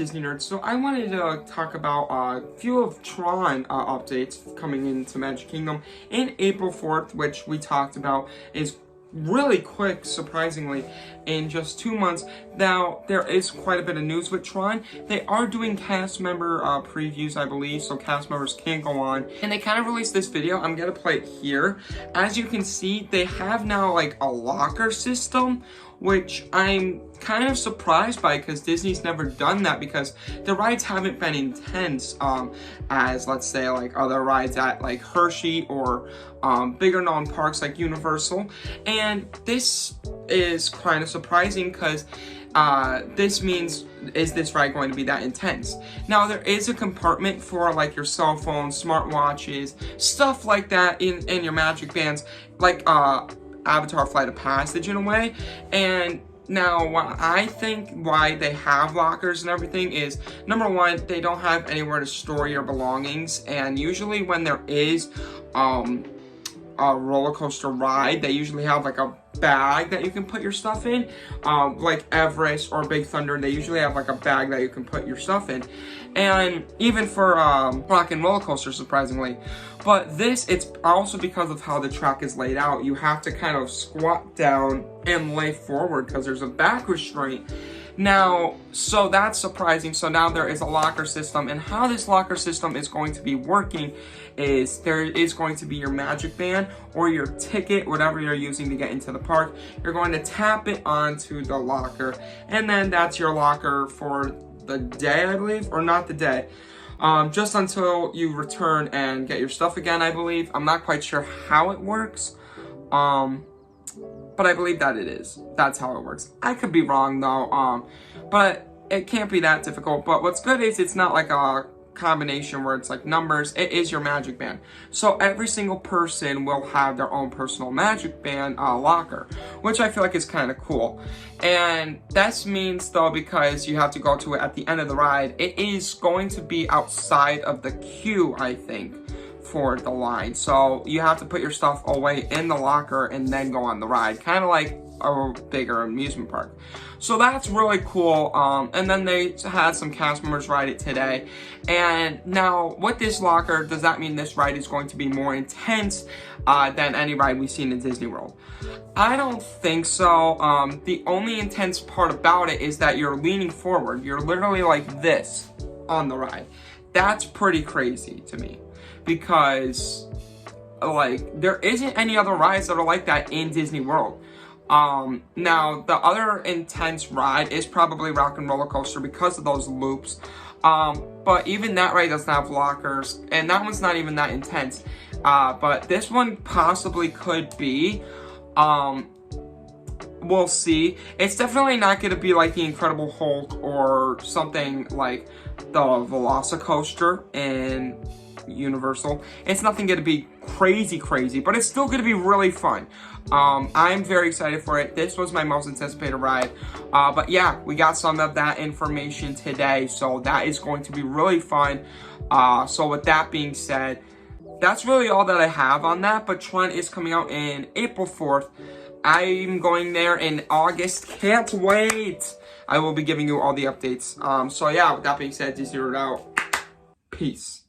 Disney nerds? So I wanted to talk about a few of Tron updates coming into Magic Kingdom in April 4th, which we talked about is really quick, surprisingly, in just 2 months. Now, there is quite a bit of news with Tron. They are doing cast member previews, I believe, so cast members can go on. And they kind of released this video. I'm gonna play it here. As you can see, they have now like a locker system, which I'm kind of surprised by because Disney's never done that, because the rides haven't been intense as, let's say, like other rides at like Hershey or bigger known parks like Universal. And this is kind of surprising because this means, is this ride going to be that intense? Now, there is a compartment for like your cell phones, smartwatches, stuff like that in your Magic Bands, like Avatar Flight of Passage in a way. And now, what I think why they have lockers and everything is, number one, they don't have anywhere to store your belongings, and usually when there is a roller coaster ride, they usually have like a bag that you can put your stuff in, like Everest or Big Thunder, they usually have like a bag that you can put your stuff in, and even for Rock and Roller Coaster, surprisingly. But this, it's also because of how the track is laid out. You have to kind of squat down and lay forward because there's a back restraint. Now, so that's surprising. So now there is a locker system, and how this locker system is going to be working is there is going to be your Magic Band or your ticket, whatever you're using to get into the park. You're going to tap it onto the locker, and then that's your locker for the day, I believe, or not the day. Just until you return and get your stuff again, I believe. I'm not quite sure how it works, but I believe that it is. That's how it works. I could be wrong though, but it can't be that difficult. But what's good is it's not like a combination where it's like numbers. It is your Magic Band. So every single person will have their own personal Magic Band locker, which I feel like is kind of cool. And that means though, because you have to go to it at the end of the ride, it is going to be outside of the queue, I think, for the line. So you have to put your stuff away in the locker and then go on the ride, kind of like a bigger amusement park. So that's really cool. And then they had some cast members ride it today. And now with this locker, does that mean this ride is going to be more intense than any ride we've seen in Disney World? I don't think so. The only intense part about it is that you're leaning forward. You're literally like this on the ride. That's pretty crazy to me, because like there isn't any other rides that are like that in Disney World. Now the other intense ride is probably Rock and Roller Coaster because of those loops. But even that ride doesn't have lockers, and that one's not even that intense. But this one possibly could be. We'll see. It's definitely not going to be like the Incredible Hulk or something like the Velocicoaster in Universal. It's nothing going to be crazy, but it's still going to be really fun. I'm very excited for it. This was my most anticipated ride. But yeah, we got some of that information today, so that is going to be really fun. So with that being said, that's really all that I have on that. But Tron is coming out in April 4th. I'm going there in August. Can't wait. I will be giving you all the updates. So yeah, with that being said, Disney World out. Peace.